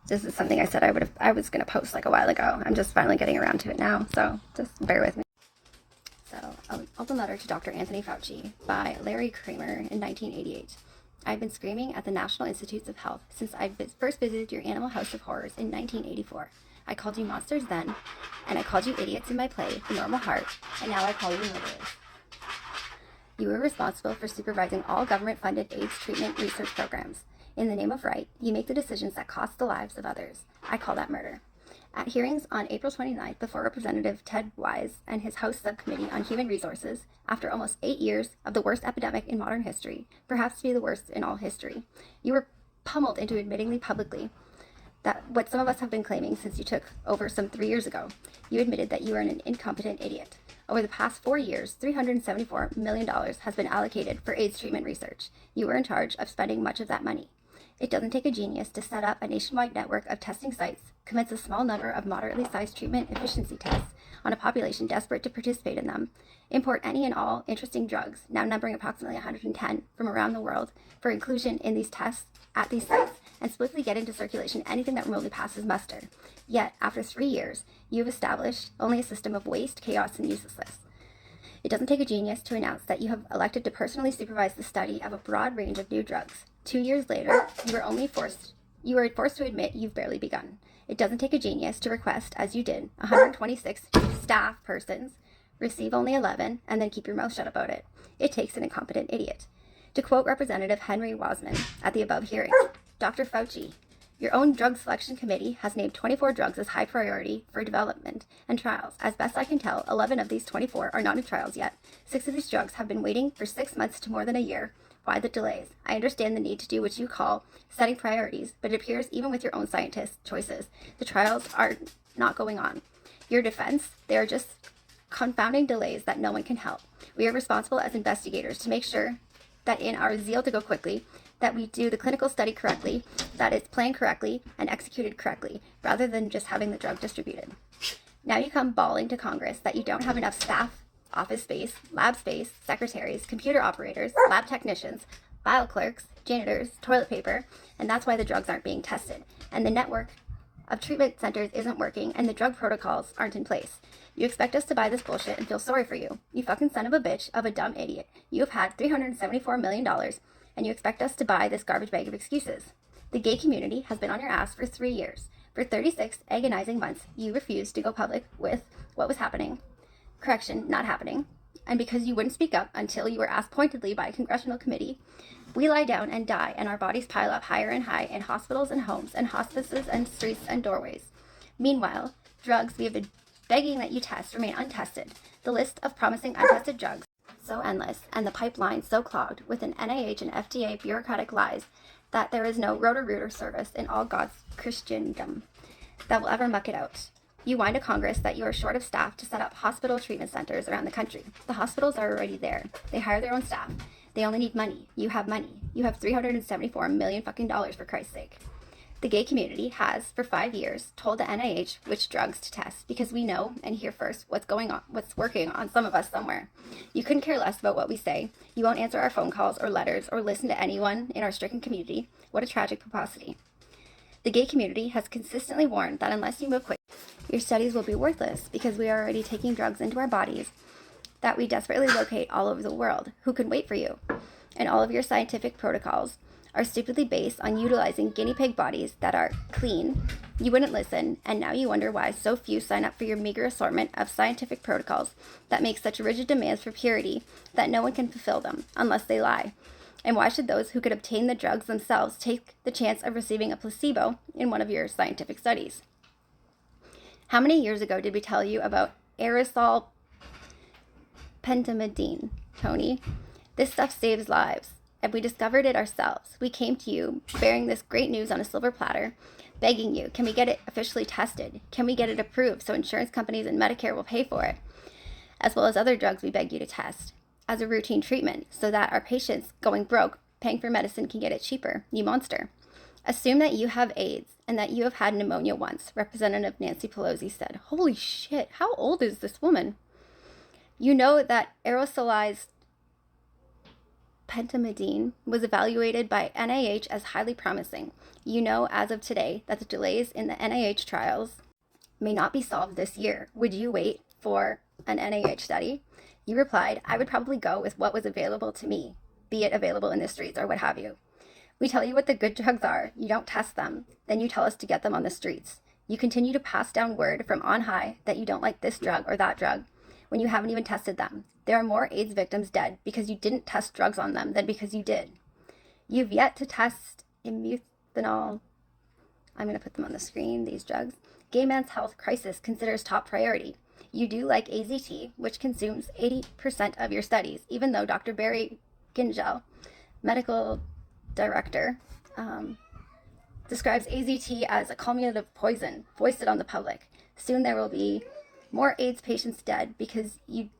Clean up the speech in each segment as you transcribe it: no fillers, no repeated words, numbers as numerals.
This is something I said I was going to post like a while ago. I'm just finally getting around to it now, so just bear with me. So, open letter to Dr. Anthony Fauci by Larry Kramer in 1988. I've been screaming at the National Institutes of Health since I first visited your Animal House of Horrors in 1984. I called you monsters then, and I called you idiots in my play, The Normal Heart, and now I call you murderers. You were responsible for supervising all government-funded AIDS treatment research programs. In the name of right, you make the decisions that cost the lives of others. I call that murder. At hearings on April 29th before Representative Ted Wise and his House Subcommittee on Human Resources, after almost 8 years of the worst epidemic in modern history, perhaps to be the worst in all history, you were pummeled into admitting publicly that what some of us have been claiming since you took over some 3 years ago. You admitted that you are an incompetent idiot. Over the past 4 years, $374 million has been allocated for AIDS treatment research. You were in charge of spending much of that money. It doesn't take a genius to set up a nationwide network of testing sites, commence a small number of moderately sized treatment efficiency tests on a population desperate to participate in them, import any and all interesting drugs, now numbering approximately 110 from around the world, for inclusion in these tests at these sites, and swiftly get into circulation anything that remotely passes muster. Yet, after 3 years, you have established only a system of waste, chaos, and uselessness. It doesn't take a genius to announce that you have elected to personally supervise the study of a broad range of new drugs. 2 years later, you were forced to admit you've barely begun. It doesn't take a genius to request, as you did, 126 staff persons, receive only 11, and then keep your mouth shut about it. It takes an incompetent idiot. To quote Representative Henry Wasman at the above hearing, Dr. Fauci, your own drug selection committee has named 24 drugs as high priority for development and trials. As best I can tell, 11 of these 24 are not in trials yet. 6 of these drugs have been waiting for 6 months to more than a year. Why the delays? I understand the need to do what you call setting priorities, but it appears even with your own scientists' choices, the trials are not going on. Your defense, they are just confounding delays that no one can help. We are responsible as investigators to make sure that in our zeal to go quickly, that we do the clinical study correctly, that it's planned correctly and executed correctly, rather than just having the drug distributed. Now you come bawling to Congress that you don't have enough staff, office space, lab space, secretaries, computer operators, lab technicians, file clerks, janitors, toilet paper, and that's why the drugs aren't being tested, and the network of treatment centers isn't working, and the drug protocols aren't in place. You expect us to buy this bullshit and feel sorry for you. You fucking son of a bitch of a dumb idiot. You have had $374 million, and you expect us to buy this garbage bag of excuses. The gay community has been on your ass for 3 years. For 36 agonizing months, you refused to go public with what was happening. Correction, not happening. And because you wouldn't speak up until you were asked pointedly by a congressional committee, we lie down and die, and our bodies pile up higher and high in hospitals and homes and hospices and streets and doorways. Meanwhile, drugs we have been begging that you test remain untested. The list of promising untested drugs so endless, and the pipeline so clogged with an NIH and FDA bureaucratic lies that there is no Roto-Rooter service in all God's Christendom that will ever muck it out. You whine to Congress that you are short of staff to set up hospital treatment centers around the country. The hospitals are already there. They hire their own staff. They only need money. You have money. You have $374 million fucking dollars, for Christ's sake. The gay community has, for 5 years, told the NIH which drugs to test because we know and hear first what's working on some of us somewhere. You couldn't care less about what we say. You won't answer our phone calls or letters or listen to anyone in our stricken community. What a tragic pomposity. The gay community has consistently warned that unless you move quick, your studies will be worthless because we are already taking drugs into our bodies that we desperately locate all over the world. Who can wait for you? And all of your scientific protocols are stupidly based on utilizing guinea pig bodies that are clean. You wouldn't listen, and now you wonder why so few sign up for your meager assortment of scientific protocols that make such rigid demands for purity that no one can fulfill them unless they lie. And why should those who could obtain the drugs themselves take the chance of receiving a placebo in one of your scientific studies? How many years ago did we tell you about aerosol pentamidine, Tony? This stuff saves lives, and we discovered it ourselves. We came to you bearing this great news on a silver platter, begging you, can we get it officially tested? Can we get it approved so insurance companies and Medicare will pay for it? As well as other drugs we beg you to test as a routine treatment so that our patients going broke paying for medicine can get it cheaper. You monster. Assume that you have AIDS and that you have had pneumonia once, Representative Nancy Pelosi said. Holy shit, how old is this woman? You know that aerosolized pentamidine was evaluated by NIH as highly promising. You know as of today that the delays in the NIH trials may not be solved this year. Would you wait for an NIH study? You replied, I would probably go with what was available to me, be it available in the streets or what have you. We tell you what the good drugs are. You don't test them. Then you tell us to get them on the streets. You continue to pass down word from on high that you don't like this drug or that drug when you haven't even tested them. There are more AIDS victims dead because you didn't test drugs on them than because you did. You've yet to test imuthanol. I'm going to put them on the screen, these drugs. Gay men's health crisis considers top priority. You do like AZT, which consumes 80% of your studies, even though Dr. Barry Gingell, medical director, describes AZT as a cumulative poison foisted on the public. Soon there will be more AIDS patients dead because you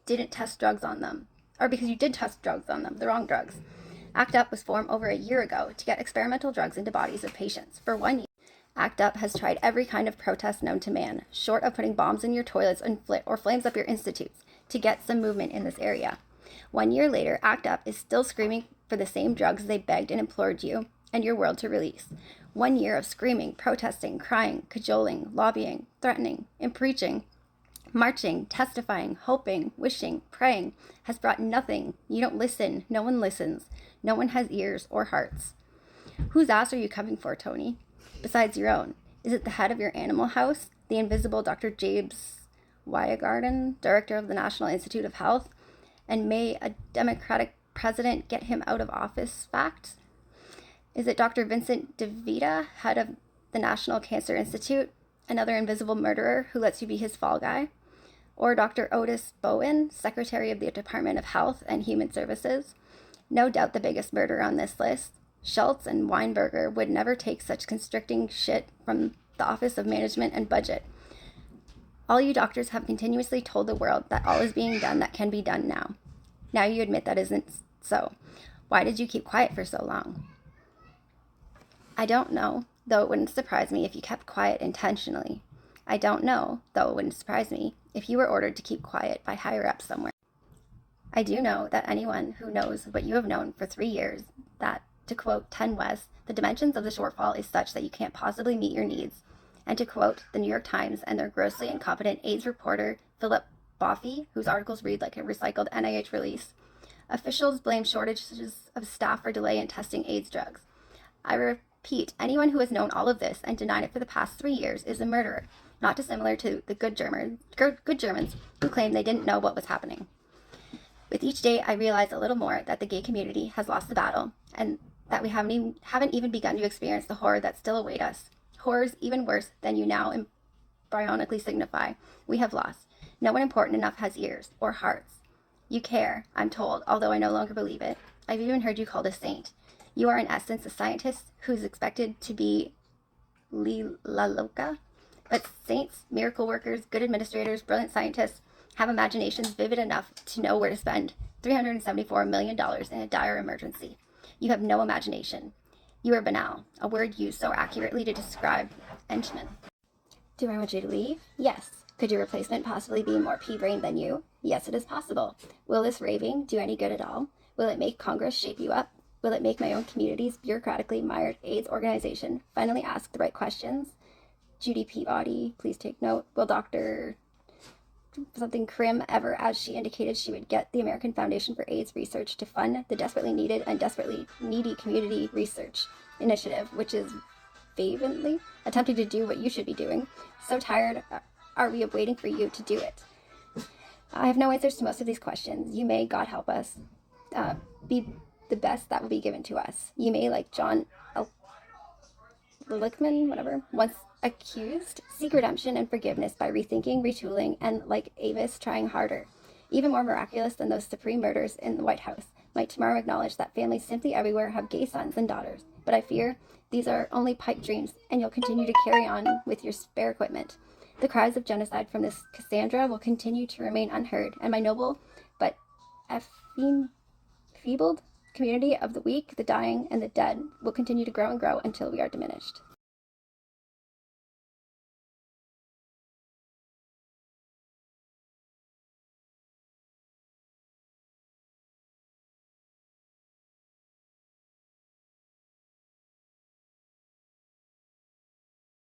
didn't test drugs on them, or because you did test drugs on them, the wrong drugs. ACT UP was formed over a year ago to get experimental drugs into bodies of patients. For 1 year, ACT UP has tried every kind of protest known to man, short of putting bombs in your toilets or flames up your institutes, to get some movement in this area. 1 year later, ACT UP is still screaming for the same drugs they begged and implored you and your world to release. 1 year of screaming, protesting, crying, cajoling, lobbying, threatening, and preaching, marching, testifying, hoping, wishing, praying has brought nothing. You don't listen. No one listens. No one has ears or hearts. Whose ass are you coming for, Tony? Besides your own. Is it the head of your animal house, the invisible Dr. James Wyagarden, director of the National Institute of Health, and may a Democratic president get him out of office fact? Is it Dr. Vincent DeVita, head of the National Cancer Institute, another invisible murderer who lets you be his fall guy? Or Dr. Otis Bowen, Secretary of the Department of Health and Human Services? No doubt the biggest murderer on this list. Schultz and Weinberger would never take such constricting shit from the Office of Management and Budget. All you doctors have continuously told the world that all is being done that can be done now. Now you admit that isn't so. Why did you keep quiet for so long? I don't know, though it wouldn't surprise me if you kept quiet intentionally. I don't know, though it wouldn't surprise me if you were ordered to keep quiet by higher ups somewhere. I do know that anyone who knows what you have known for 3 years, that, to quote 10 West, the dimensions of the shortfall is such that you can't possibly meet your needs. And to quote the New York Times and their grossly incompetent AIDS reporter, Philip Boffey, whose articles read like a recycled NIH release, officials blame shortages of staff for delay in testing AIDS drugs. I repeat, anyone who has known all of this and denied it for the past 3 years is a murderer, not dissimilar to the good Germans who claim they didn't know what was happening. With each day, I realize a little more that the gay community has lost the battle, and that we haven't even begun to experience the horror that still await us. Horrors even worse than you now embryonically signify. We have lost. No one important enough has ears or hearts. You care, I'm told, although I no longer believe it. I've even heard you called a saint. You are in essence a scientist who's expected to be la loca. But saints, miracle workers, good administrators, brilliant scientists have imaginations vivid enough to know where to spend $374 million in a dire emergency. You have no imagination. You are banal, a word used so accurately to describe henchmen. Do I want you to leave? Yes. Could your replacement possibly be more pea-brained than you? Yes, it is possible. Will this raving do any good at all? Will it make Congress shape you up? Will it make my own community's bureaucratically mired AIDS organization finally ask the right questions? Judy Peabody, please take note. Will Dr. something Krim ever, as she indicated she would get the American Foundation for AIDS Research to fund the desperately needed and desperately needy community research initiative, which is vehemently attempting to do what you should be doing? So tired are we of waiting for you to do it? I have no answers to most of these questions. You may, God help us, be the best that will be given to us. You may, like John Lichtman, whatever, once accused, seek redemption and forgiveness by rethinking, retooling, and, like Avis, trying harder. Even more miraculous than those supreme murders in the White House, might tomorrow acknowledge that families simply everywhere have gay sons and daughters. But I fear these are only pipe dreams, and you'll continue to carry on with your spare equipment. The cries of genocide from this Cassandra will continue to remain unheard, and my noble but enfeebled community of the weak, the dying, and the dead will continue to grow and grow until we are diminished.